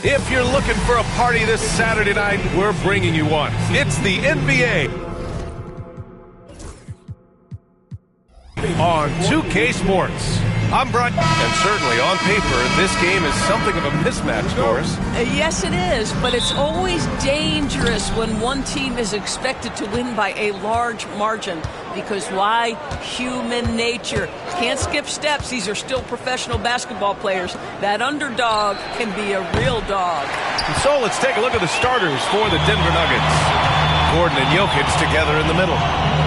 If you're looking for a party this Saturday night, we're bringing you one. It's the NBA on 2K Sports. I'm Brett, and certainly on paper, this game is something of a mismatch, Doris. Yes, it is, but it's always dangerous when one team is expected to win by a large margin. Because why? Human nature. Can't skip steps. These are still professional basketball players. That underdog can be a real dog. So let's take a look at the starters for the Denver Nuggets. Gordon and Jokic together in the middle.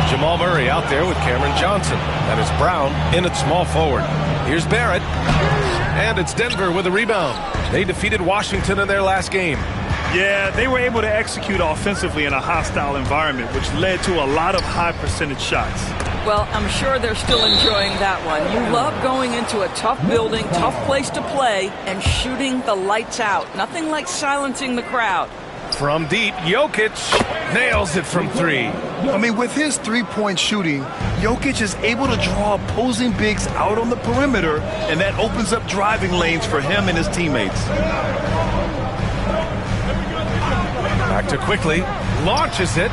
Jamal Murray out there with Cameron Johnson. That is Brown in at small forward. Here's Barrett. And it's Denver with a rebound. They defeated Washington in their last game. Yeah, they were able to execute offensively in a hostile environment, which led to a lot of high percentage shots. Well, I'm sure they're still enjoying that one. You love going into a tough building, tough place to play, and shooting the lights out. Nothing like silencing the crowd. From deep, Jokic nails it from three. I mean, with his three-point shooting, Jokic is able to draw opposing bigs out on the perimeter, and that opens up driving lanes for him and his teammates. Back to quickly, launches it.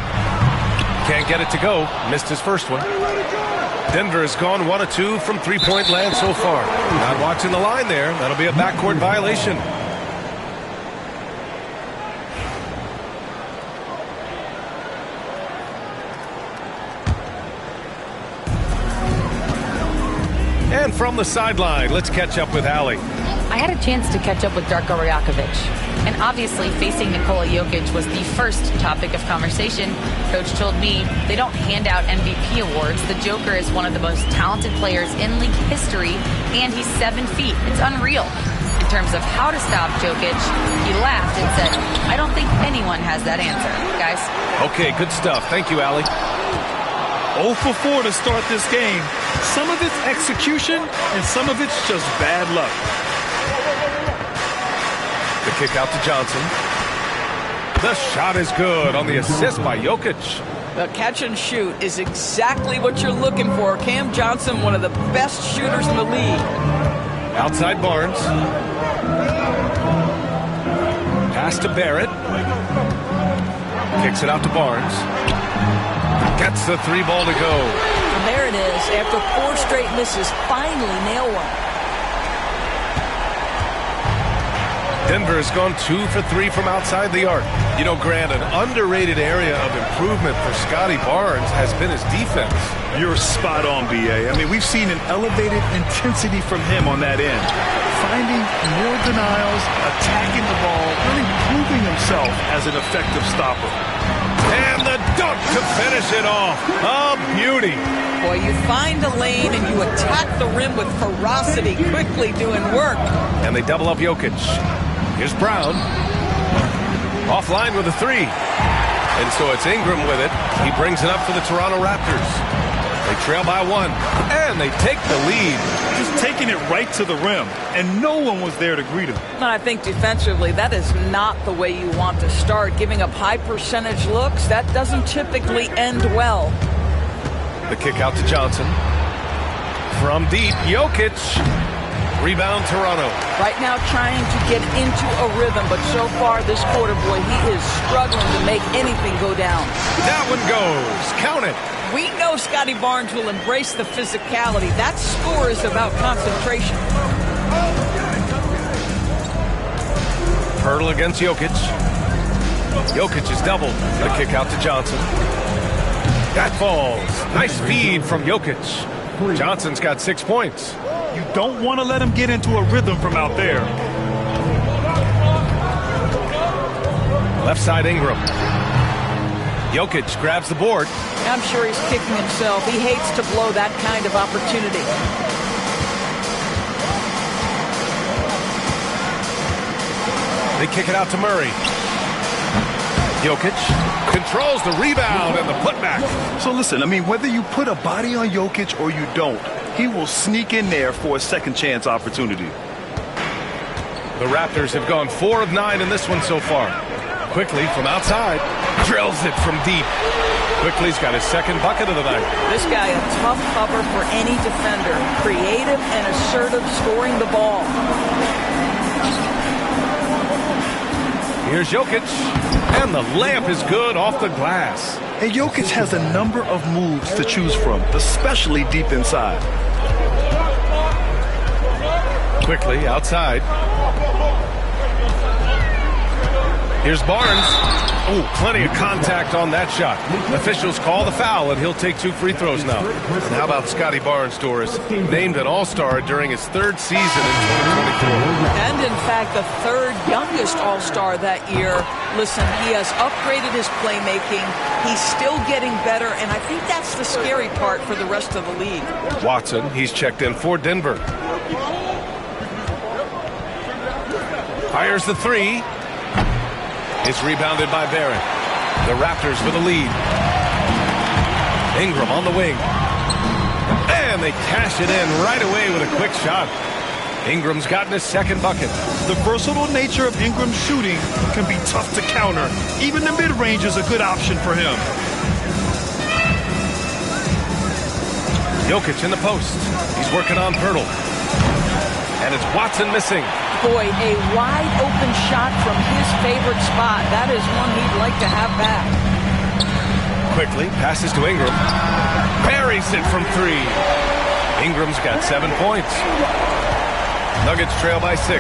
Can't get it to go. Missed his first one. Denver has gone 1 of 2 from three-point land so far. Not watching the line there. That'll be a backcourt violation. And from the sideline, let's catch up with Allie. I had a chance to catch up with Darko Rajakovic. And obviously, facing Nikola Jokic was the first topic of conversation. Coach told me they don't hand out MVP awards. The Joker is one of the most talented players in league history, and he's 7 feet. It's unreal. In terms of how to stop Jokic, he laughed and said, I don't think anyone has that answer, guys. Okay, good stuff. Thank you, Allie. 0 for 4 to start this game. Some of it's execution, and some of it's just bad luck. The kick out to Johnson. The shot is good on the assist by Jokic. The catch and shoot is exactly what you're looking for. Cam Johnson, one of the best shooters in the league. Outside Barnes. Pass to Barrett. Kicks it out to Barnes. Gets the three ball to go. And there it is. After 4 straight misses, finally nail one. Denver has gone 2 for 3 from outside the arc. You know, Grant, an underrated area of improvement for Scotty Barnes has been his defense. You're spot on, B.A. I mean, we've seen an elevated intensity from him on that end. Finding more denials, attacking the ball, really proving himself as an effective stopper. And the dunk to finish it off. A beauty. Boy, you find a lane and you attack the rim with ferocity, quickly doing work. And they double up Jokic. Here's Brown. Offline with a 3. And so it's Ingram with it. He brings it up for the Toronto Raptors. They trail by 1. And they take the lead. Just taking it right to the rim. And no one was there to greet him. And I think defensively, that is not the way you want to start. Giving up high percentage looks, that doesn't typically end well. The kick out to Johnson. From deep, Jokic. Rebound Toronto. Right now trying to get into a rhythm, but so far this quarter, boy, he is struggling to make anything go down. That one goes. Count it. We know Scotty Barnes will embrace the physicality. That score is about concentration. Hurdle against Jokic. Jokic is doubled. The kick out to Johnson. That falls. Nice feed from Jokic. Johnson's got 6 points. You don't want to let him get into a rhythm from out there. Left side Ingram. Jokic grabs the board. I'm sure he's kicking himself. He hates to blow that kind of opportunity. They kick it out to Murray. Jokic controls the rebound and the putback. So listen, I mean, whether you put a body on Jokic or you don't, he will sneak in there for a second chance opportunity. The Raptors have gone 4 of 9 in this one so far. Quickly from outside, drills it from deep. Quickly's got his second bucket of the night. This guy a tough cover for any defender. Creative and assertive scoring the ball. Here's Jokic, and the layup is good off the glass. And Jokic has a number of moves to choose from, especially deep inside. Quickly outside. Here's Barnes. Oh, plenty of contact on that shot. Officials call the foul, and he'll take 2 free throws now. And how about Scotty Barnes, Doris? Named an All-Star during his 3rd season in 2024. And, in fact, the 3rd youngest All-Star that year. Listen, he has upgraded his playmaking. He's still getting better, and I think that's the scary part for the rest of the league. Watson, he's checked in for Denver. Fires the 3. It's rebounded by Barrett. The Raptors with the lead. Ingram on the wing. And they cash it in right away with a quick shot. Ingram's gotten his 2nd bucket. The versatile nature of Ingram's shooting can be tough to counter. Even the mid-range is a good option for him. Jokic in the post. He's working on Pirtle. And it's Watson missing. Boy, a wide-open shot from his favorite spot. That is one he'd like to have back. Quickly, passes to Ingram. Buries it from 3. Ingram's got 7 points. Nuggets trail by 6.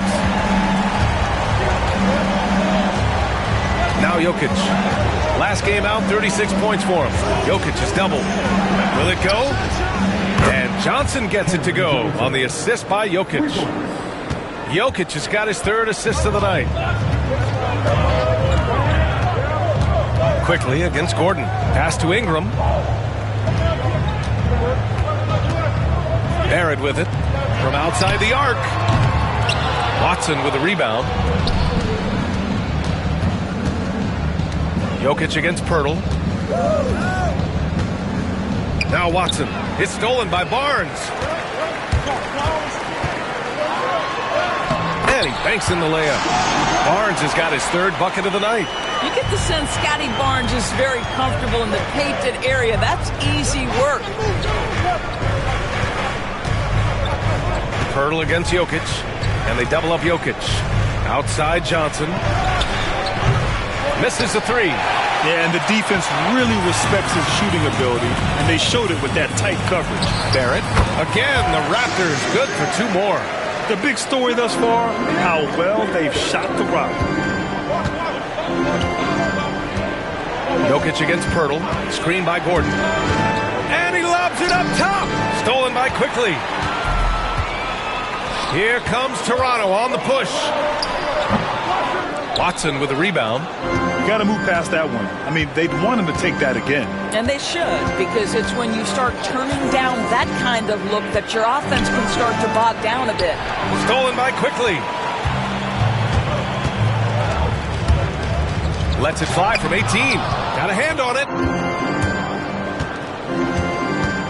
Now Jokic. Last game out, 36 points for him. Jokic is doubled. Will it go? And Johnson gets it to go on the assist by Jokic. Jokic has got his 3rd assist of the night. Quickly against Gordon. Pass to Ingram. Barrett with it from outside the arc. Watson with a rebound. Jokic against Pirtle. Now Watson. It's stolen by Barnes. And he banks in the layup. Barnes has got his 3rd bucket of the night. You get the sense Scotty Barnes is very comfortable in the painted area. That's easy work. Pirtle against Jokic. And they double up Jokic. Outside Johnson. Misses the 3. Yeah, and the defense really respects his shooting ability, and they showed it with that tight coverage. Barrett. Again, the Raptors good for 2 more. The big story thus far, how well they've shot the rock. Jokic against Pirtle. Screened by Gordon. And he lobs it up top. Stolen by Quickly. Here comes Toronto on the push. Watson with the rebound. You got to move past that one. I mean, they'd want him to take that again. And they should, because it's when you start turning down that kind of look that your offense can start to bog down a bit. Stolen by Quickly. Lets it fly from 18. Got a hand on it.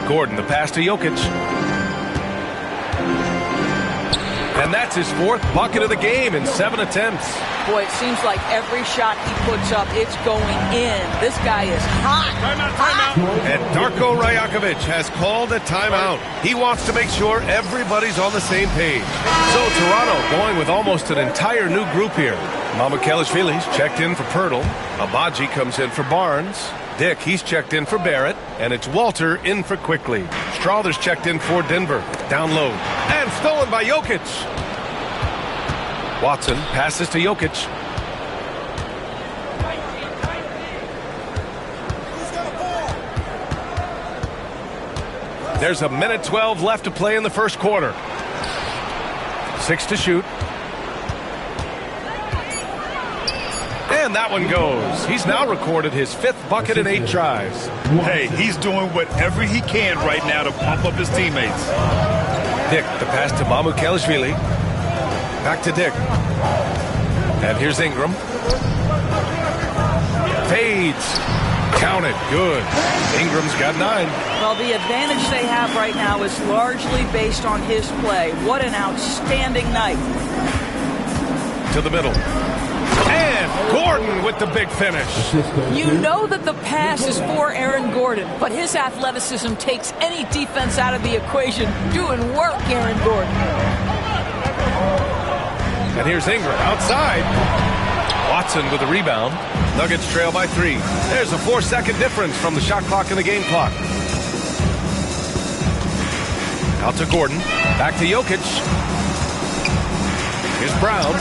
Gordon, the pass to Jokic. And that's his 4th bucket of the game in 7 attempts. Boy, it seems like every shot he puts up, it's going in. This guy is hot. Timeout. And Darko Rajakovic has called a timeout. He wants to make sure everybody's on the same page. So Toronto going with almost an entire new group here. Mamukelashvili's checked in for Pirtle. Abaji comes in for Barnes. Dick, he's checked in for Barrett. And it's Walter in for Quickly. Strawther's checked in for Denver. Down low. And stolen by Jokic. Watson passes to Jokic. There's a minute 12 left to play in the first quarter. 6 to shoot. And that one goes. He's now recorded his 5th bucket in 8 tries. Hey, he's doing whatever he can right now to pump up his teammates. Dick, the pass to Mamukelashvili. Back to Dick. And here's Ingram. Fades. Counted. Good. Ingram's got 9. Well, the advantage they have right now is largely based on his play. What an outstanding night. To the middle. And Gordon with the big finish. You know that the pass is for Aaron Gordon, but his athleticism takes any defense out of the equation. Doing work, Aaron Gordon. And here's Ingram outside. Johnson with the rebound. Nuggets trail by 3. There's a 4-second difference from the shot clock and the game clock. Out to Gordon. Back to Jokic. Here's Brown.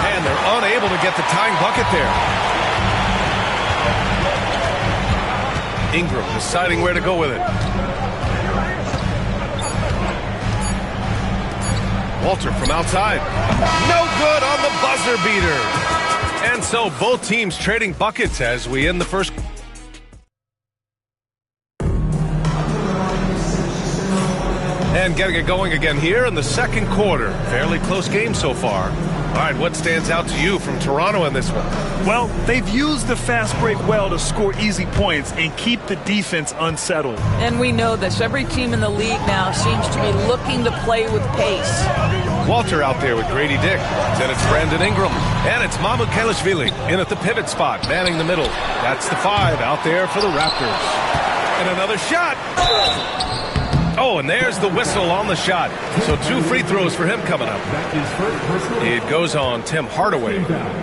And they're unable to get the tying bucket there. Ingram deciding where to go with it. Walter from outside. No good on the buzzer beater. And so both teams trading buckets as we end the first. And getting it going again here in the second quarter. Fairly close game so far. All right, what stands out to you from Toronto in this one? Well, they've used the fast break well to score easy points and keep the defense unsettled. And we know this. Every team in the league now seems to be looking to play with pace. Walter out there with Grady Dick. Then it's Brandon Ingram. And it's Mamukelashvili in at the pivot spot, manning the middle. That's the 5 out there for the Raptors. And another shot. Oh, and there's the whistle on the shot. So 2 free throws for him coming up. It goes on Tim Hardaway.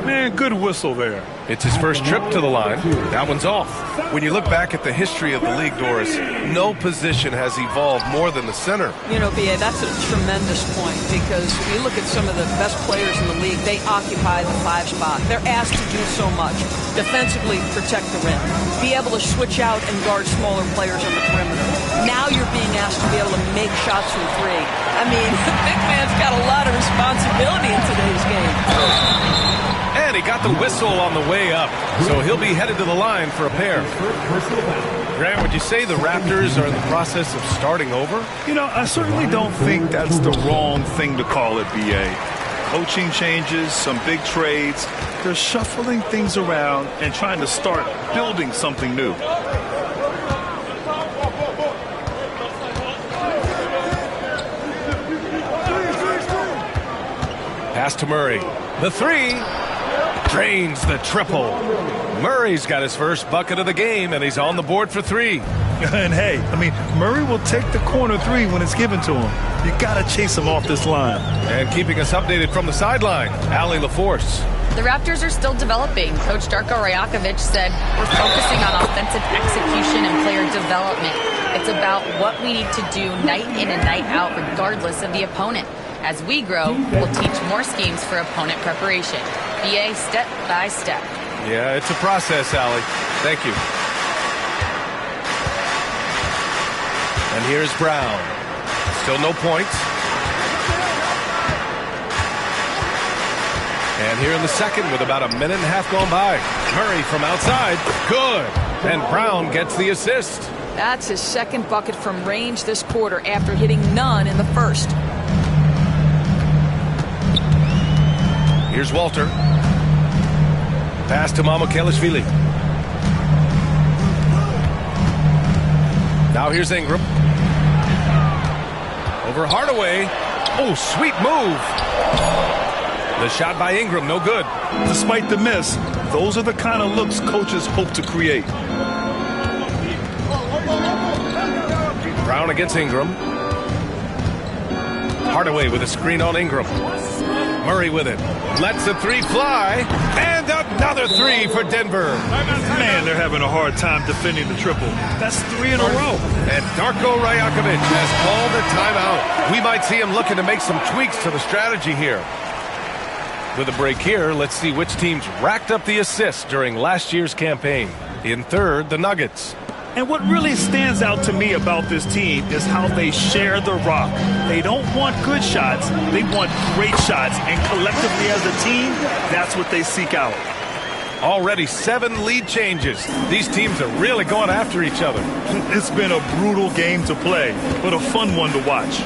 Man, good whistle there. It's his first trip to the line. That one's off. When you look back at the history of the league, Doris, no position has evolved more than the center. You know, B.A., that's a tremendous point because if you look at some of the best players in the league, they occupy the 5 spot. They're asked to do so much. Defensively, protect the rim. Be able to switch out and guard smaller players on the perimeter. Now you're being asked to be able to make shots from 3. I mean, the big man's got a lot of responsibility in today's game. And he got the whistle on the way up, so he'll be headed to the line for a pair. Grant, would you say the Raptors are in the process of starting over? You know, I certainly don't think that's the wrong thing to call it, B.A. Coaching changes, some big trades. They're shuffling things around and trying to start building something new. Pass to Murray. The 3. Drains the triple. Murray's got his first bucket of the game, and he's on the board for 3. And hey, I mean, Murray will take the corner 3 when it's given to him. You got to chase him off this line. And keeping us updated from the sideline, Allie LaForce. The Raptors are still developing. Coach Darko Rajakovic said, we're focusing on offensive execution and player development. It's about what we need to do night in and night out, regardless of the opponent. As we grow, we'll teach more schemes for opponent preparation. BA step by step. Yeah, it's a process, Allie. Thank you. And here's Brown. Still no points. And here in the second with about a minute and a half gone by. Murray from outside. Good. And Brown gets the assist. That's his second bucket from range this quarter after hitting none in the first. Here's Walter. Pass to Mamukelashvili. Now here's Ingram. Over Hardaway. Oh, sweet move. The shot by Ingram, no good. Despite the miss, those are the kind of looks coaches hope to create. Brown against Ingram. Hardaway with a screen on Ingram. Murray with it. Lets the 3 fly. And another 3 for Denver. Man, they're having a hard time defending the triple. That's 3 in a row. And Darko Rajakovic has called a timeout. We might see him looking to make some tweaks to the strategy here. With a break here, let's see which teams racked up the assists during last year's campaign. In third, the Nuggets. And what really stands out to me about this team is how they share the rock. They don't want good shots, they want great shots. And collectively as a team, that's what they seek out. Already 7 lead changes. These teams are really going after each other. It's been a brutal game to play, but a fun one to watch.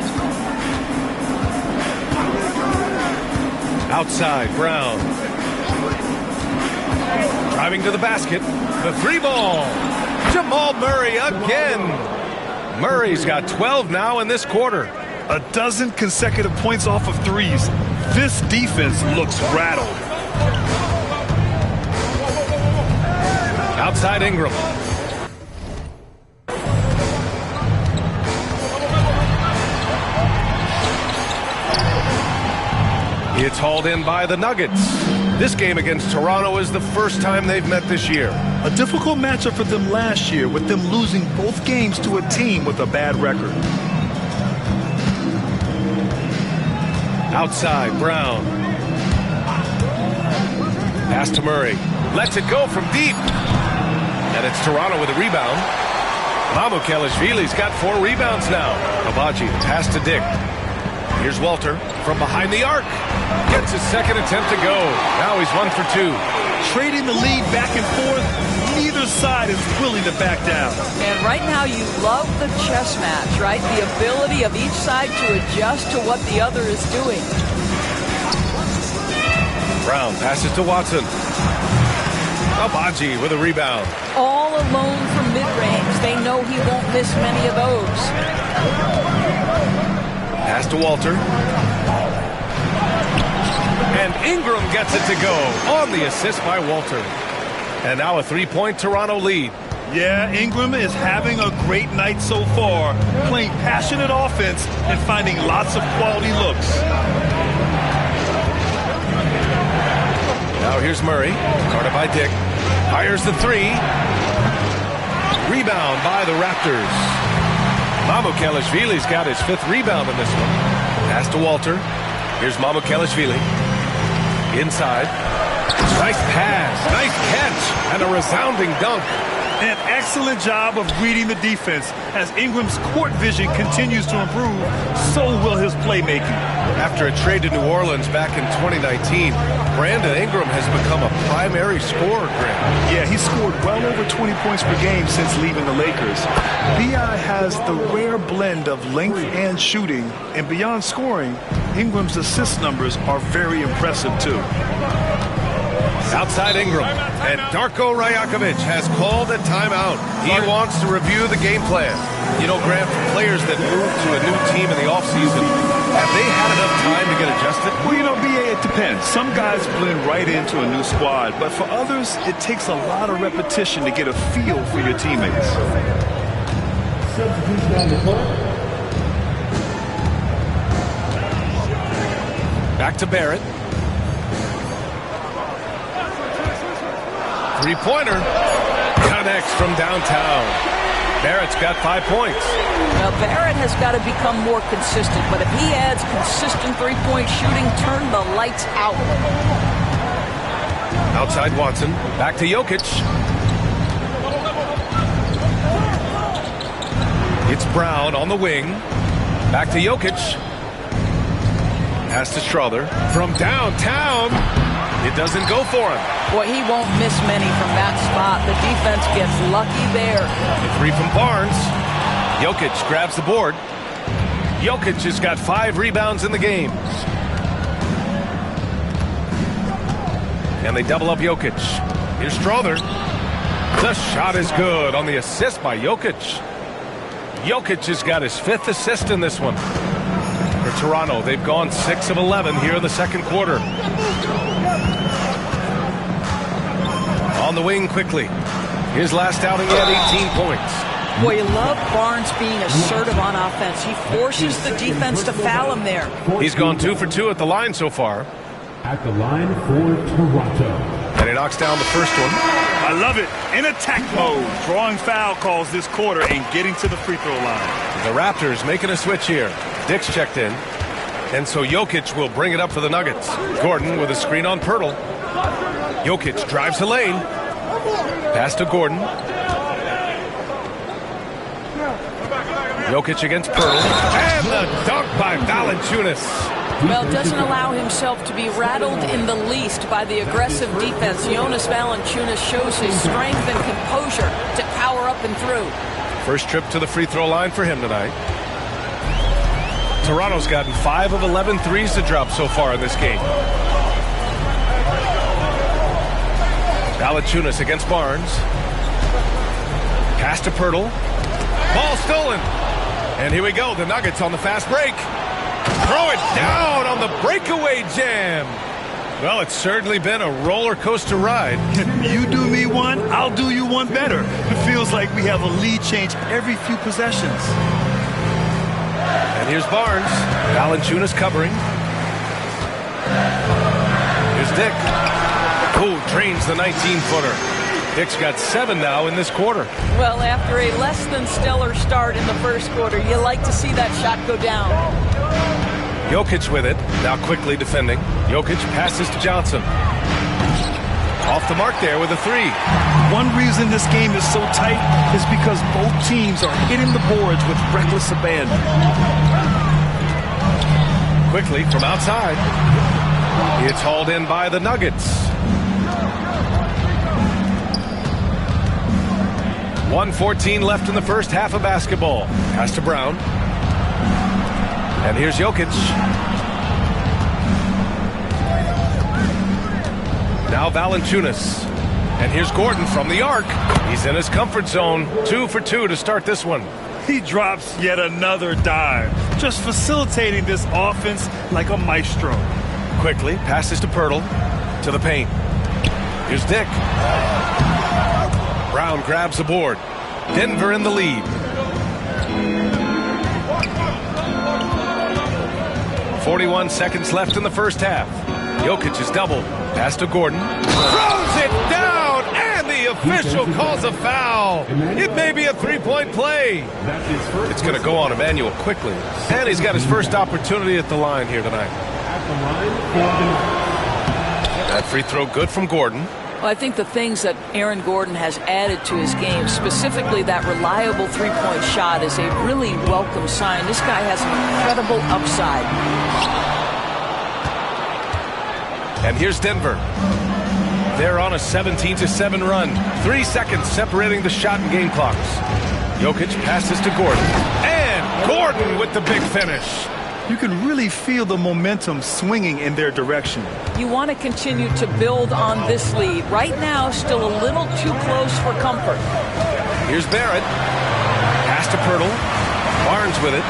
Outside, Brown. Driving to the basket. The 3 ball. Jamal Murray again. Murray's got 12 now in this quarter. A dozen consecutive points off of threes. This defense looks rattled. Outside Ingram. It's hauled in by the Nuggets. This game against Toronto is the first time they've met this year. A difficult matchup for them last year, with them losing both games to a team with a bad record. Outside, Brown. Pass to Murray. Lets it go from deep. And it's Toronto with a rebound. Mamukelashvili's got 4 rebounds now. Abaji, pass to Dick. Here's Walter from behind the arc. Gets his second attempt to go. Now he's 1 for 2. Trading the lead back and forth, neither side is willing to back down. And right now you love the chess match, right? The ability of each side to adjust to what the other is doing. Brown passes to Watson. Abaji with a rebound. All alone from mid-range. They know he won't miss many of those. Pass to Walter. And Ingram gets it to go on the assist by Walter. And now a 3-point Toronto lead. Yeah, Ingram is having a great night so far, playing passionate offense and finding lots of quality looks. Now here's Murray, guarded by Dick. Fires the 3. Rebound by the Raptors. Mamukelashvili's got his 5th rebound in this one. Pass to Walter. Here's Mamukelashvili. Inside. Nice pass. Nice catch. And a resounding dunk. An excellent job of reading the defense. As Ingram's court vision continues to improve, so will his playmaking. After a trade to New Orleans back in 2019, Brandon Ingram has become a primary scorer, Grant. Yeah, he scored well over 20 points per game since leaving the Lakers. B.I. has the rare blend of length and shooting, and beyond scoring, Ingram's assist numbers are very impressive, too. Outside Ingram, and Darko Rajakovic has called a timeout. He wants to review the game plan. You know, Grant, for players that move to a new team in the offseason, have they had enough time to get adjusted? Well, you know, B.A., it depends. Some guys blend right into a new squad, but for others, it takes a lot of repetition to get a feel for your teammates. Back to Barrett. 3-pointer. Connects from downtown. Barrett's got 5 points. Now, Barrett has got to become more consistent, but if he adds consistent three-point shooting, turn the lights out. Outside Watson. Back to Jokic. It's Brown on the wing. Back to Jokic. Pass to Strother. From downtown. It doesn't go for him. Boy, he won't miss many from that spot. The defense gets lucky there. The 3 from Barnes. Jokic grabs the board. Jokic has got 5 rebounds in the game. And they double up Jokic. Here's Strother. The shot is good on the assist by Jokic. Jokic has got his 5th assist in this one. For Toronto, they've gone 6 of 11 here in the second quarter. On the wing quickly. His last outing, he had 18 points. Boy, you love Barnes being assertive on offense. He forces the defense to foul him there. He's gone 2 for 2 at the line so far. At the line for Toronto. And he knocks down the first one. I love it. In attack mode, drawing foul calls this quarter and getting to the free throw line. The Raptors making a switch here. Dick's checked in. And so Jokic will bring it up for the Nuggets. Gordon with a screen on Pirtle. Jokic drives the lane. Pass to Gordon. Jokic against Pirtle. And the dunk by Valanciunas. Well, doesn't allow himself to be rattled in the least by the aggressive defense. Jonas Valanciunas shows his strength and composure to power up and through. First trip to the free throw line for him tonight. Toronto's gotten 5 of 11 threes to drop so far in this game. Valanciunas against Barnes. Pass to Pirtle. Ball stolen. And here we go. The Nuggets on the fast break. Throw it down on the breakaway jam. Well, it's certainly been a roller coaster ride. You do me one, I'll do you one better. It feels like we have a lead change every few possessions. And here's Barnes. Valanciunas covering. Here's Dick. Ooh, drains the 19-footer. Dick's got 7 now in this quarter. Well, after a less than stellar start in the first quarter, you like to see that shot go down. Jokic with it, now quickly defending. Jokic passes to Johnson. Off the mark there with a 3. One reason this game is so tight is because both teams are hitting the boards with reckless abandon. Quickly from outside. It's hauled in by the Nuggets. 1:14 left in the first half of basketball. Pass to Brown. And here's Jokic. Now Valanciunas. And here's Gordon from the arc. He's in his comfort zone. 2 for 2 to start this one. He drops yet another dime, just facilitating this offense like a maestro. Quickly passes to Pirtle. To the paint. Here's Dick. Brown grabs the board. Denver in the lead. 41 seconds left in the first half. Jokic is doubled. Pass to Gordon. Throws it down, and the official calls a foul. It may be a three-point play. It's going to go on Emmanuel quickly. And he's got his first opportunity at the line here tonight. That free throw good from Gordon. Well, I think the things that Aaron Gordon has added to his game, specifically that reliable three-point shot, is a really welcome sign. This guy has an incredible upside. And here's Denver. They're on a 17-7 run. 3 seconds separating the shot and game clocks. Jokic passes to Gordon. And Gordon with the big finish. You can really feel the momentum swinging in their direction. You want to continue to build on this lead. Right now, still a little too close for comfort. Here's Barrett. Pass to Pirtle. Barnes with it.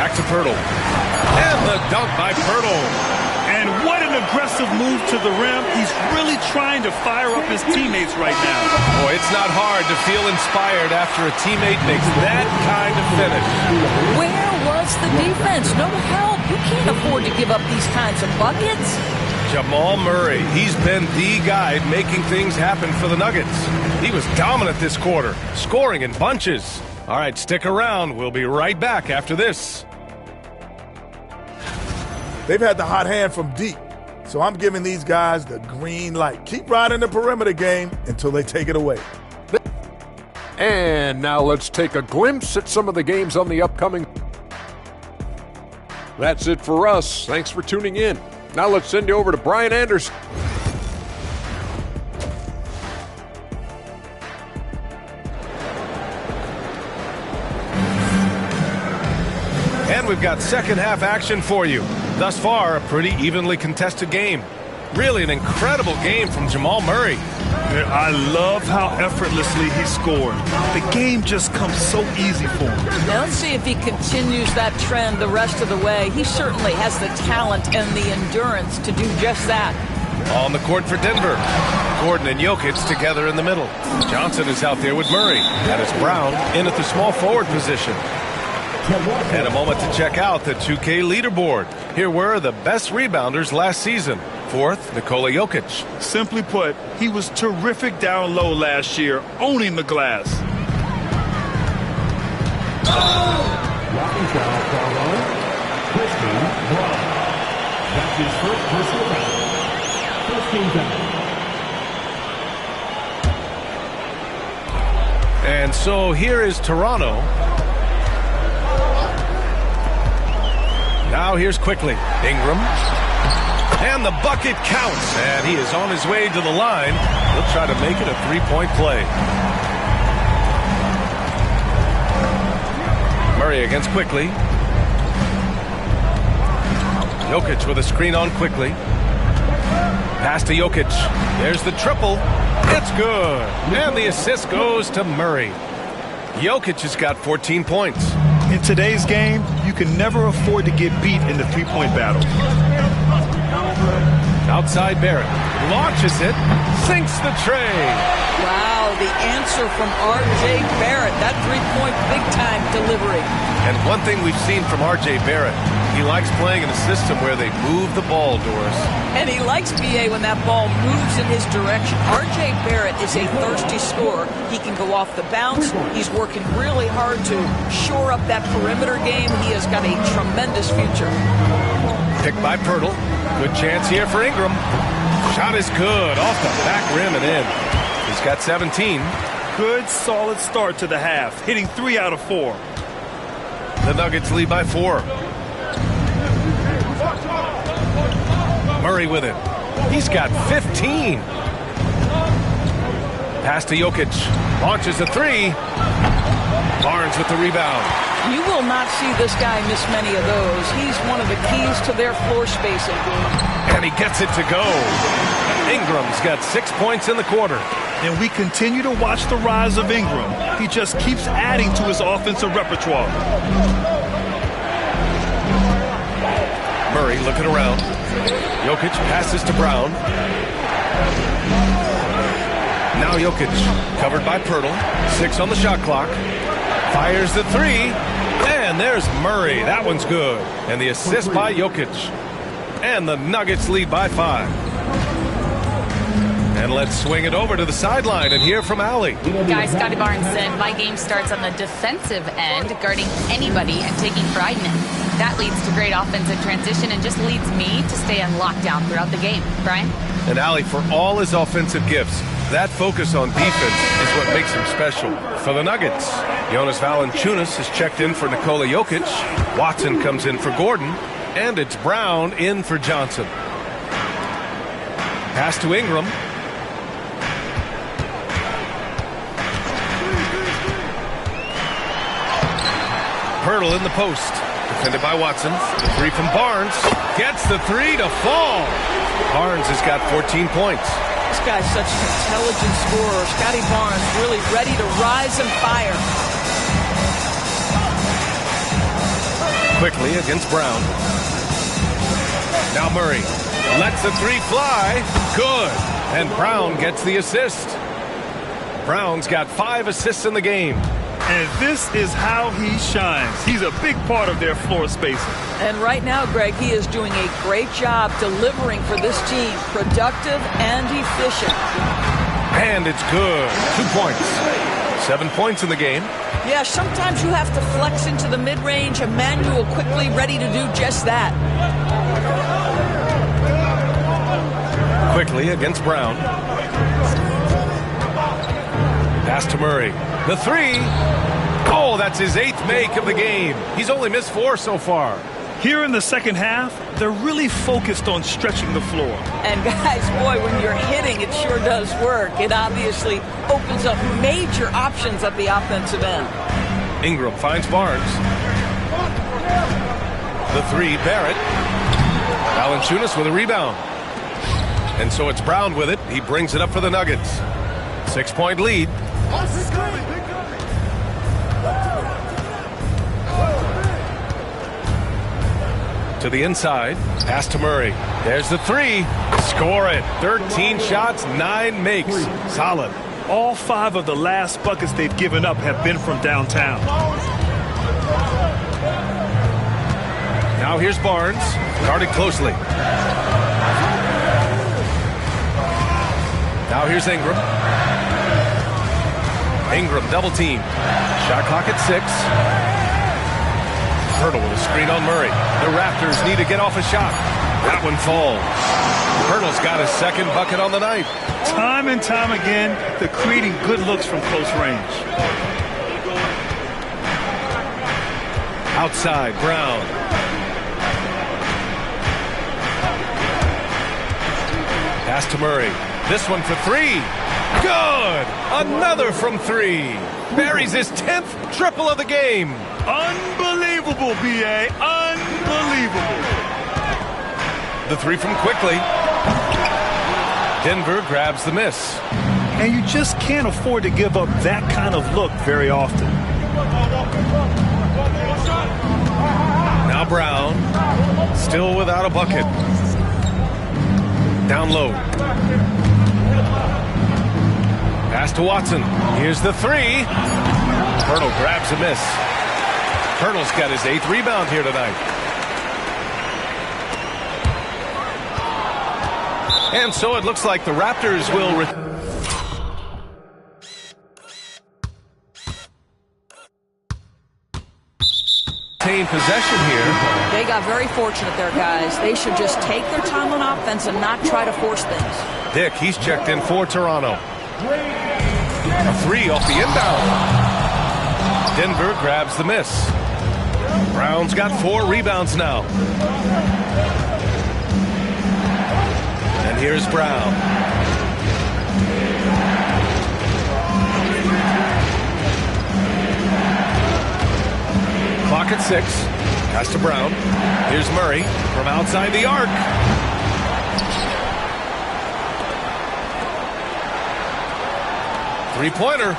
Back to Pirtle. And the dunk by Pirtle. And what an aggressive move to the rim. He's really trying to fire up his teammates right now. Boy, it's not hard to feel inspired after a teammate makes that kind of finish. Where was the defense? No help. You can't afford to give up these kinds of buckets. Jamal Murray, he's been the guy making things happen for the Nuggets. He was dominant this quarter, scoring in bunches. All right, stick around. We'll be right back after this. They've had the hot hand from deep, so I'm giving these guys the green light. Keep riding the perimeter game until they take it away. And now let's take a glimpse at some of the games on the upcoming. That's it for us. Thanks for tuning in. Now let's send you over to Brian Anderson. And we've got second half action for you. Thus far, a pretty evenly contested game. Really an incredible game from Jamal Murray. I love how effortlessly he scored. The game just comes so easy for him. Now let's see if he continues that trend the rest of the way. He certainly has the talent and the endurance to do just that. On the court for Denver. Gordon and Jokic together in the middle. Johnson is out there with Murray. And it's Brown in at the small forward position. And a moment to check out the 2K leaderboard. Here were the best rebounders last season. Fourth, Nikola Jokic. Simply put, he was terrific down low last year, owning the glass. Blocking foul on Christian Braun. That's his first personal foul. First team foul. And so here is Toronto. Now here's quickly Ingram. And the bucket counts. And he is on his way to the line. He'll try to make it a three-point play. Murray against quickly. Jokic with a screen on quickly. Pass to Jokic. There's the triple. It's good. And the assist goes to Murray. Jokic has got 14 points. In today's game, you can never afford to get beat in the three-point battle. Outside Barrett. Launches it. Sinks the tray. Wow, the answer from R.J. Barrett. That three-point big-time delivery. And one thing we've seen from R.J. Barrett, He likes playing in a system where they move the ball, Doris. And he likes BA when that ball moves in his direction. R.J. Barrett is a thirsty scorer. He can go off the bounce. He's working really hard to shore up that perimeter game. He has got a tremendous future. Picked by Pirtle. Good chance here for Ingram. Shot is good. Off the back rim and in. He's got 17. Good, solid start to the half, hitting 3 out of 4. The Nuggets lead by 4. Murray with it. He's got 15. Pass to Jokic. Launches a 3. Barnes with the rebound. You will not see this guy miss many of those. He's one of the keys to their floor spacing. And he gets it to go. Ingram's got 6 points in the quarter. And we continue to watch the rise of Ingram. He just keeps adding to his offensive repertoire. Murray looking around. Jokic passes to Brown. Now Jokic, covered by Pirtle. 6 on the shot clock. Fires the 3. And there's Murray. That one's good. And the assist by Jokic. And the Nuggets lead by 5. And let's swing it over to the sideline and hear from Allie. Guys, Scotty Barnes said, my game starts on the defensive end, guarding anybody and taking pride in it. That leads to great offensive transition and just leads me to stay on lockdown throughout the game. Brian? And Allie, for all his offensive gifts, that focus on defense is what makes him special. For the Nuggets, Jonas Valanciunas has checked in for Nikola Jokic. Watson comes in for Gordon. And it's Brown in for Johnson. Pass to Ingram. Pirtle in the post. Defended by Watson. The 3 from Barnes. Gets the 3 to fall. Barnes has got 14 points. This guy's such an intelligent scorer. Scotty Barnes really ready to rise and fire. Quickly against Brown. Now Murray lets the 3 fly. Good. And Brown gets the assist. Brown's got 5 assists in the game. And this is how he shines. He's a big part of their floor spacing. And right now, Greg, he is doing a great job delivering for this team. Productive and efficient. And it's good. 2 points. 7 points in the game. Yeah, sometimes you have to flex into the mid-range. Emmanuel quickly ready to do just that. Quickly against Brown. Pass to Murray. The 3. Oh, that's his 8th make of the game. He's only missed 4 so far. Here in the second half, they're really focused on stretching the floor. And guys, boy, when you're hitting, it sure does work. It obviously opens up major options at the offensive end. Ingram finds Barnes. The 3, Barrett. Valanciunas with a rebound. And so it's Brown with it. He brings it up for the Nuggets. 6-point lead. To the inside. Pass to Murray. There's the 3. Score it. 13 shots, 9 makes. Solid. All 5 of the last buckets they've given up have been from downtown. Now here's Barnes. Guarded closely. Now here's Ingram. Ingram double team. Shot clock at 6. Pirtle with a screen on Murray. The Raptors need to get off a shot. That one falls. Pirtle's got his 2nd bucket on the night. Time and time again, they're creating good looks from close range. Outside, Brown. Pass to Murray. This one for 3. Good! Another from 3. Buries his 10th triple of the game. Unbelievable, B.A. Unbelievable. The 3 from Quickly. Denver grabs the miss. And you just can't afford to give up that kind of look very often. Now Brown. Still without a bucket. Down low. Pass to Watson. Here's the 3. Pirtle grabs a miss. Pirtle's got his 8th rebound here tonight. And so it looks like the Raptors will retain possession here. They got very fortunate there, guys. They should just take their time on offense and not try to force things. Dick, he's checked in for Toronto. A three off the inbound. Denver grabs the miss. Brown's got 4 rebounds now. And here's Brown. Clock at 6. Pass to Brown. Here's Murray from outside the arc. Three-pointer.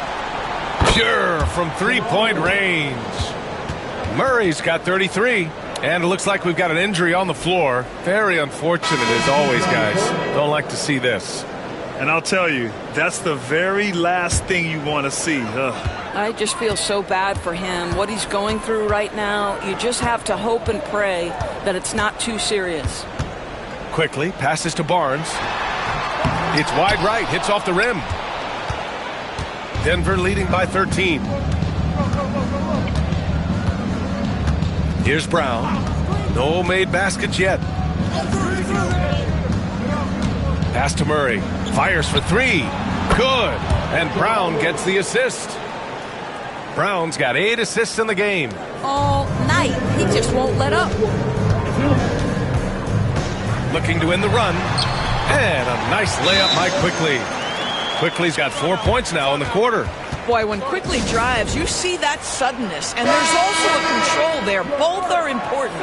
Pure from three-point range. Murray's got 33. And it looks like we've got an injury on the floor. Very unfortunate as always, guys. Don't like to see this. And I'll tell you, that's the very last thing you want to see. I just feel so bad for him. What he's going through right now, you just have to hope and pray that it's not too serious. Quickly, passes to Barnes. It's wide right, hits off the rim. Denver leading by 13. Here's Brown. No made baskets yet. Pass to Murray. Fires for 3. Good. And Brown gets the assist. Brown's got 8 assists in the game. All night. He just won't let up. Looking to win the run. And a nice layup by Quickly. Quickly's got 4 points now in the quarter. Boy, when Quickly drives, you see that suddenness. And there's also a control there. Both are important.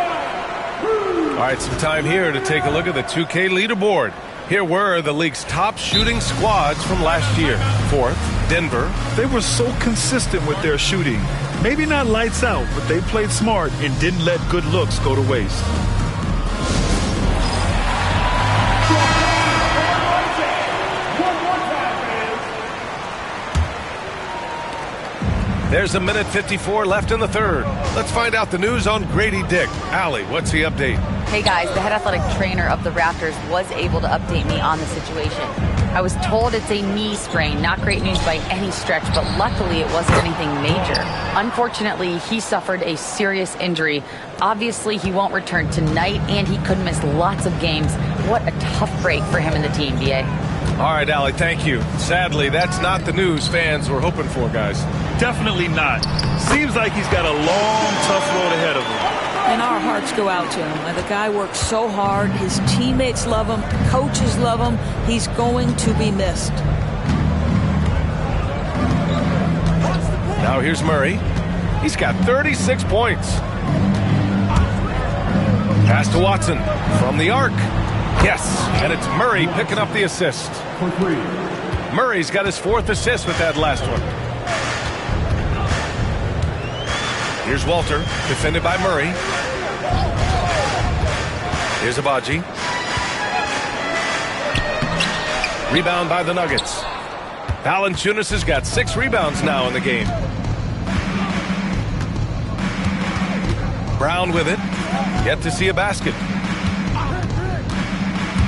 All right, some time here to take a look at the 2K leaderboard. Here were the league's top shooting squads from last year. 4th, Denver. They were so consistent with their shooting. Maybe not lights out, but they played smart and didn't let good looks go to waste. There's a minute 54 left in the third. Let's find out the news on Grady Dick. Allie, what's the update? Hey guys, the head athletic trainer of the Raptors was able to update me on the situation. I was told it's a knee sprain, not great news by any stretch, but luckily it wasn't anything major. Unfortunately, he suffered a serious injury. Obviously, he won't return tonight, and he could miss lots of games. What a tough break for him and the team, BA. All right, Allie, thank you. Sadly, that's not the news fans were hoping for, guys. Definitely not. Seems like he's got a long, tough road ahead of him. And our hearts go out to him. And the guy works so hard. His teammates love him. Coaches love him. He's going to be missed. Now here's Murray. He's got 36 points. Pass to Watson from the arc. Yes, and it's Murray picking up the assist. Murray's got his 4th assist with that last one. Here's Walter, defended by Murray. Here's Abaji. Rebound by the Nuggets. Valanciunas has got 6 rebounds now in the game. Brown with it. Yet to see a basket.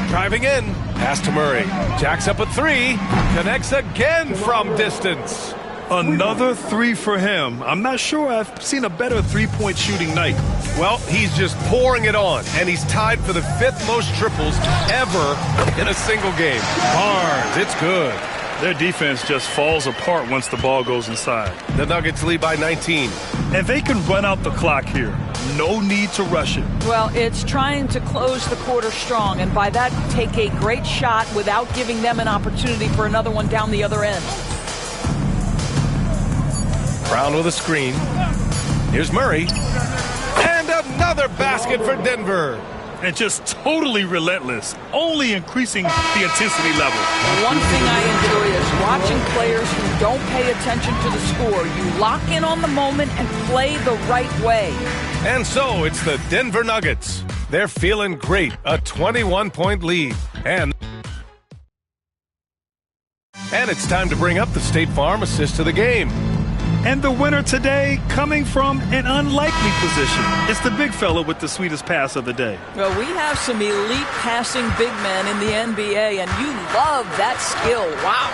Driving in. Pass to Murray. Jacks up a 3. Connects again from distance. Another 3 for him. I'm not sure I've seen a better three-point shooting night. Well, he's just pouring it on, and he's tied for the 5th most triples ever in a single game. Barnes, it's good. Their defense just falls apart once the ball goes inside. The Nuggets lead by 19. And they can run out the clock here. No need to rush it. Well, it's trying to close the quarter strong, and by that, take a great shot without giving them an opportunity for another one down the other end. Brown with a screen. Here's Murray. And another basket for Denver. And just totally relentless, only increasing the intensity level. One thing I enjoy is watching players who don't pay attention to the score. You lock in on the moment and play the right way. And so it's the Denver Nuggets. They're feeling great, a 21-point lead. And it's time to bring up the State Farm assist to the game. And the winner today coming from an unlikely position. It's the big fella with the sweetest pass of the day. Well, we have some elite passing big men in the NBA, and you love that skill. Wow.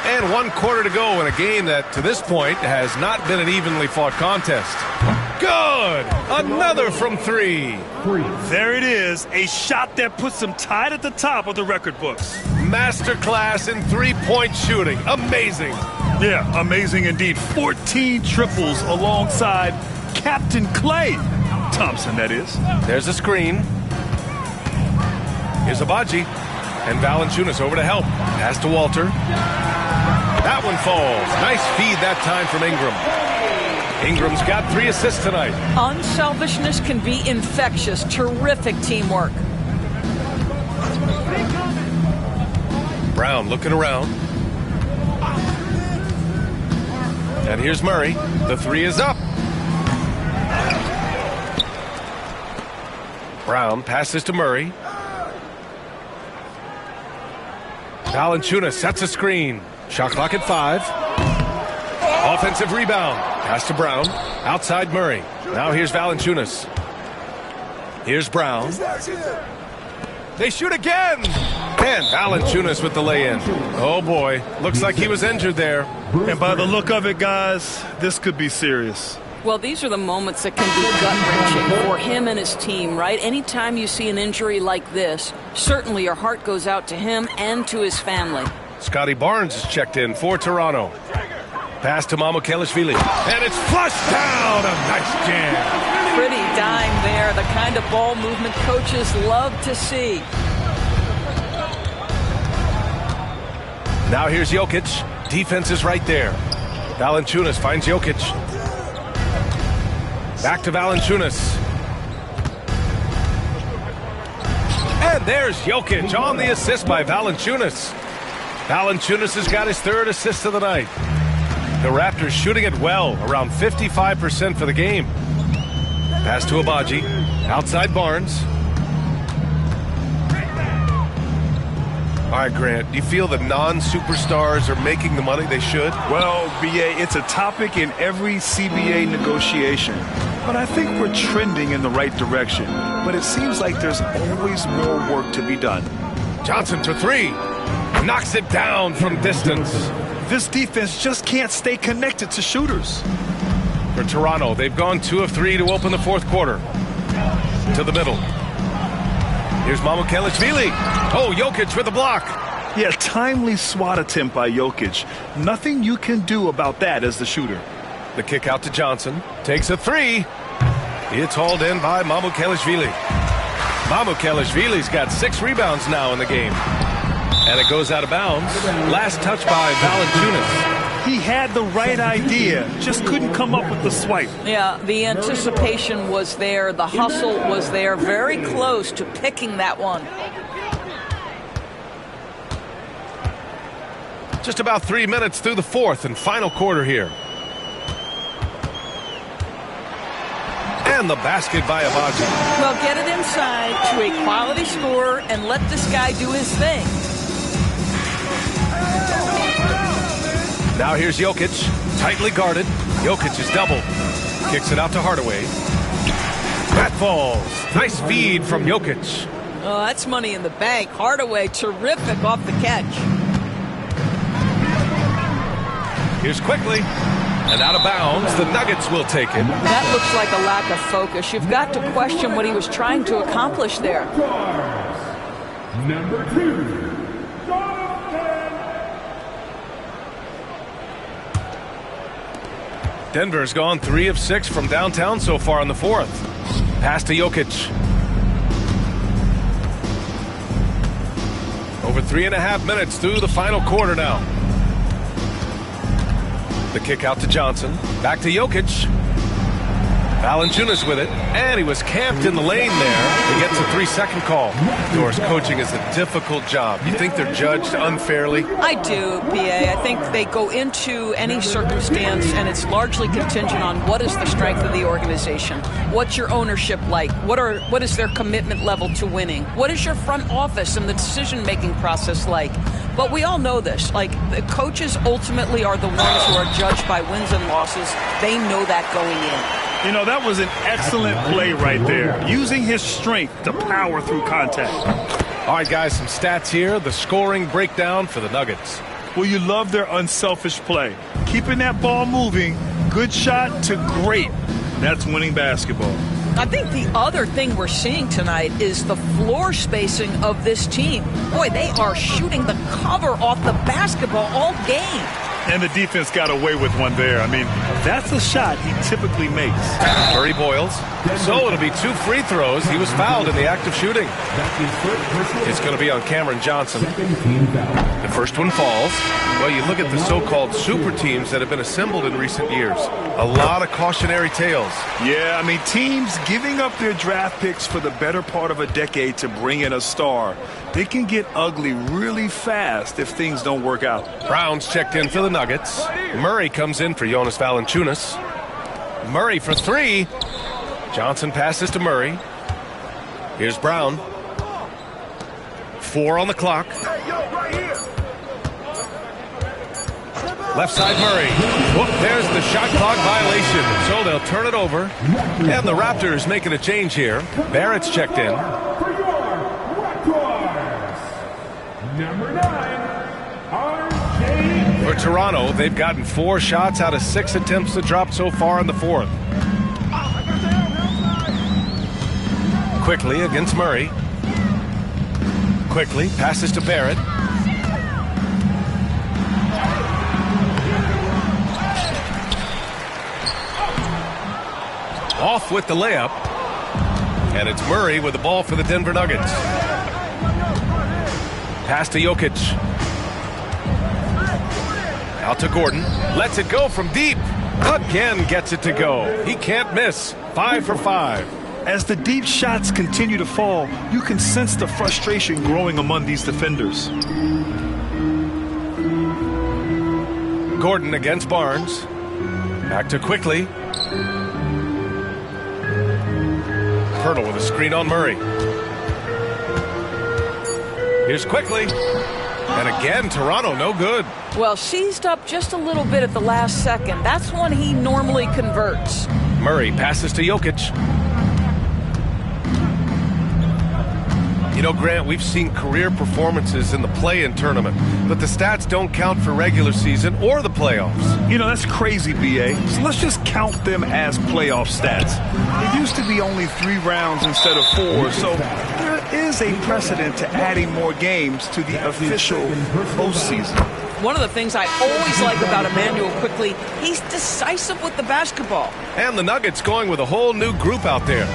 And 1 quarter to go in a game that, to this point, has not been an evenly fought contest. Good! Another from 3. There it is, a shot that puts him tied at the top of the record books. Masterclass in three-point shooting. Amazing. Yeah, amazing indeed. 14 triples alongside Captain Klay Thompson, that is. There's a screen. Here's Abaji. And Valanciunas over to help. Pass to Walter. That one falls. Nice feed that time from Ingram. Ingram's got 3 assists tonight. Unselfishness can be infectious. Terrific teamwork. Brown looking around. And here's Murray. The 3 is up. Brown passes to Murray. Valanciunas sets a screen. Shot clock at 5. Offensive rebound. Pass to Brown. Outside Murray. Now here's Valanciunas. Here's Brown. They shoot again. And Valanciunas with the lay-in. Oh, boy. Looks like he was injured there. And by the look of it, guys, this could be serious. Well, these are the moments that can be gut-wrenching for him and his team, right? Anytime you see an injury like this, certainly your heart goes out to him and to his family. Scotty Barnes is checked in for Toronto. Pass to Mamukelashvili. And it's flushed down. A nice jam. Pretty dime there. The kind of ball movement coaches love to see. Now here's Jokic. Defense is right there. Valanciunas finds Jokic. Back to Valanciunas. And there's Jokic on the assist by Valanciunas. Valanciunas has got his 3rd assist of the night. The Raptors shooting it well, around 55% for the game. Pass to Abaji. Outside Barnes. All right, Grant, do you feel the non-superstars are making the money they should? Well, B.A., it's a topic in every CBA negotiation. But I think we're trending in the right direction. But it seems like there's always more work to be done. Johnson for 3. Knocks it down from distance. This defense just can't stay connected to shooters. For Toronto, they've gone 2 of 3 to open the 4th quarter. To the middle. Here's Mamukelashvili. Oh, Jokic with the block. Yeah, timely swat attempt by Jokic. Nothing you can do about that as the shooter. The kick out to Johnson. Takes a 3. It's hauled in by Mamukelashvili. Mamukelashvili's got 6 rebounds now in the game. And it goes out of bounds. Last touch by Valanciunas. He had the right idea, just couldn't come up with the swipe. Yeah, the anticipation was there. The hustle was there. Very close to picking that one. Just about 3 minutes through the 4th and final quarter here. And the basket by Abaji. Well, get it inside to a quality scorer and let this guy do his thing. Now here's Jokic, tightly guarded. Jokic is doubled. Kicks it out to Hardaway. That falls. Nice feed from Jokic. Oh, that's money in the bank. Hardaway, terrific off the catch. Here's quickly. And out of bounds, the Nuggets will take it. That looks like a lack of focus. You've got to question what he was trying to accomplish there. Number 2. Denver's gone 3 of 6 from downtown so far in the 4th. Pass to Jokic. Over 3.5 minutes through the final quarter now. The kick out to Johnson. Back to Jokic. Valanciunas with it. And he was camped in the lane there. He gets a 3-second call. Doris, coaching is a difficult job. You think they're judged unfairly? I do, B.A. I think they go into any circumstance, and it's largely contingent on what is the strength of the organization. What's your ownership like? What is their commitment level to winning? What is your front office and the decision-making process like? But we all know this. Like, the coaches ultimately are the ones who are judged by wins and losses. They know that going in. You know, that was an excellent play right there, using his strength to power through contact. All right, guys, some stats here. The scoring breakdown for the Nuggets. Well, you love their unselfish play. Keeping that ball moving, good shot to great. That's winning basketball. I think the other thing we're seeing tonight is the floor spacing of this team. Boy, they are shooting the cover off the basketball all game. And the defense got away with one there. I mean, that's a shot he typically makes. Murray boils. So it'll be 2 free throws. He was fouled in the act of shooting. It's going to be on Cameron Johnson. The first one falls. Well, you look at the so-called super teams that have been assembled in recent years. A lot of cautionary tales. Yeah, I mean, teams giving up their draft picks for the better part of a decade to bring in a star. They can get ugly really fast if things don't work out. Brown's checked in for the Nuggets. Murray comes in for Jonas Valanciunas. Murray for 3. Johnson passes to Murray. Here's Brown. 4 on the clock. Left side Murray. Whoop, there's the shot clock violation. So they'll turn it over. And the Raptors making a change here. Barrett's checked in. Number 9, RJ. For Toronto, they've gotten 4 shots out of 6 attempts to drop so far in the 4th. Quickly against Murray. Quickly passes to Barrett. Off with the layup. And it's Murray with the ball for the Denver Nuggets. Pass to Jokic. Out to Gordon. Lets it go from deep. Again gets it to go. He can't miss. 5 for 5. As the deep shots continue to fall, you can sense the frustration growing among these defenders. Gordon against Barnes. Back to Quickly. Pirtle with a screen on Murray. Here's Quickly. And again, Toronto no good. Well, seized up just a little bit at the last second. That's when he normally converts. Murray passes to Jokic. You know, Grant, we've seen career performances in the play-in tournament, but the stats don't count for regular season or the playoffs. You know, that's crazy, B.A. So let's just count them as playoff stats. It used to be only 3 rounds instead of 4, so there is a precedent to adding more games to the official postseason. One of the things I always like about Emmanuel Quickly, he's decisive with the basketball. And the Nuggets going with a whole new group out there.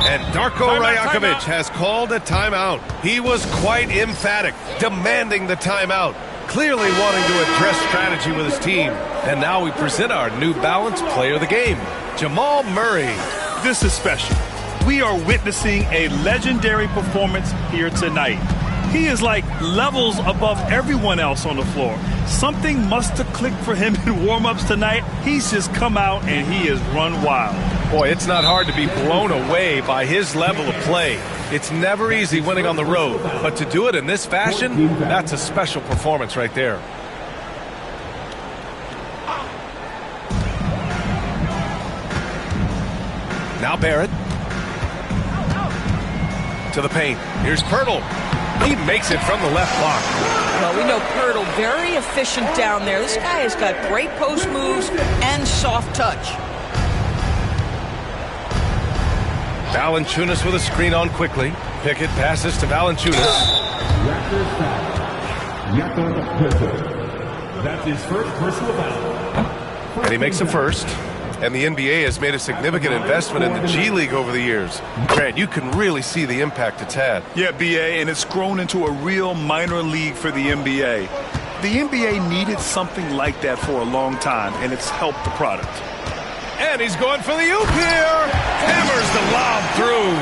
And Darko Rajakovic has called a timeout. He was quite emphatic, demanding the timeout, clearly wanting to address strategy with his team. And now we present our new balanced player of the game, Jamal Murray. This is special. We are witnessing a legendary performance here tonight. He is like levels above everyone else on the floor. Something must have clicked for him in warm-ups tonight. He's just come out and he has run wild. Boy, it's not hard to be blown away by his level of play. It's never easy winning on the road, but to do it in this fashion, that's a special performance right there. Now Barrett. To the paint. Here's Pirtle. He makes it from the left block. Well, we know Pirtle, very efficient down there. This guy has got great post moves and soft touch. Valanciunas with a screen on Quickly. Pickett passes to Valanciunas. That's his first personal foul. And he makes a first. And the NBA has made a significant investment in the G League over the years. Grant, you can really see the impact it's had. Yeah, B.A., and it's grown into a real minor league for the NBA. The NBA needed something like that for a long time, and it's helped the product. And he's going for the oop here. Hammers the lob through.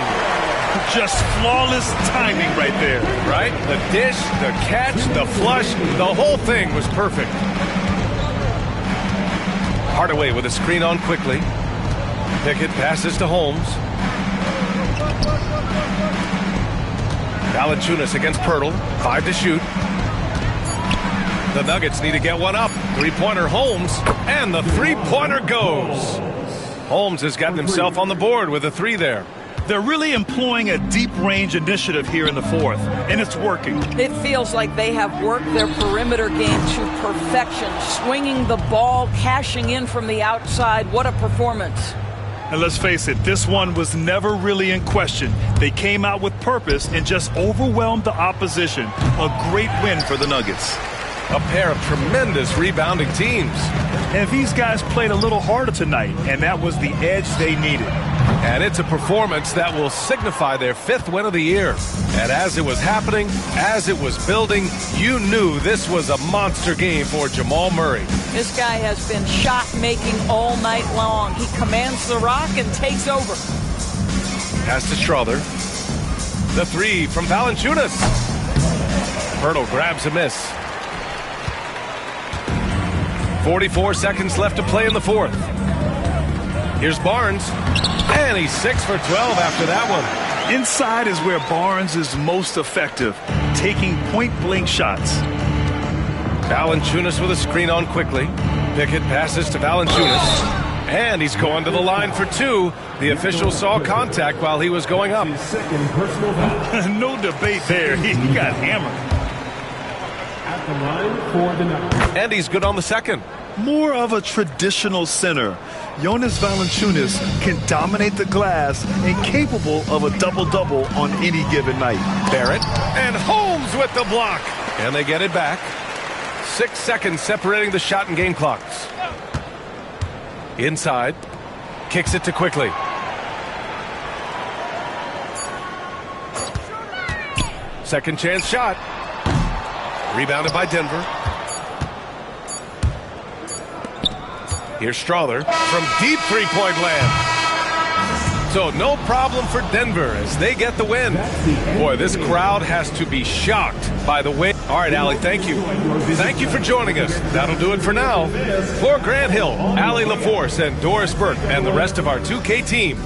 Just flawless timing right there. Right? The dish, the catch, the flush, the whole thing was perfect. Hardaway with a screen on Quickly. Pickett passes to Holmes. Valanciunas against Pirtle. 5 to shoot. The Nuggets need to get one up. Three-pointer Holmes, and the three-pointer goes. Holmes has gotten himself on the board with a 3 there. They're really employing a deep-range initiative here in the fourth, and it's working. It feels like they have worked their perimeter game to perfection, swinging the ball, cashing in from the outside. What a performance. And let's face it, this one was never really in question. They came out with purpose and just overwhelmed the opposition. A great win for the Nuggets. A pair of tremendous rebounding teams. And these guys played a little harder tonight, and that was the edge they needed. And it's a performance that will signify their 5th win of the year. And as it was happening, as it was building, you knew this was a monster game for Jamal Murray. This guy has been shot-making all night long. He commands the rock and takes over. Pass to Strother. The 3 from Valanciunas. Pirtle grabs a miss. 44 seconds left to play in the fourth. Here's Barnes, and he's 6 for 12 after that one. Inside is where Barnes is most effective, taking point-blank shots. Valanciunas with a screen on quickly. Pickett passes to Valanciunas, and he's going to the line for 2. The official saw contact while he was going up. Second personal foul. No debate there. He got hammered. At the line for the Nuggets. And he's good on the second. More of a traditional center. Jonas Valanciunas can dominate the glass and capable of a double-double on any given night. Barrett and Holmes with the block. And they get it back. 6 seconds separating the shot and game clocks. Inside. Kicks it to Quickly. Second chance shot. Rebounded by Denver. Here's Strother from deep three-point land. So no problem for Denver as they get the win. Boy, this crowd has to be shocked by the win. All right, Allie, thank you. Thank you for joining us. That'll do it for now. For Grant Hill, Allie LaForce, and Doris Burke, and the rest of our 2K team,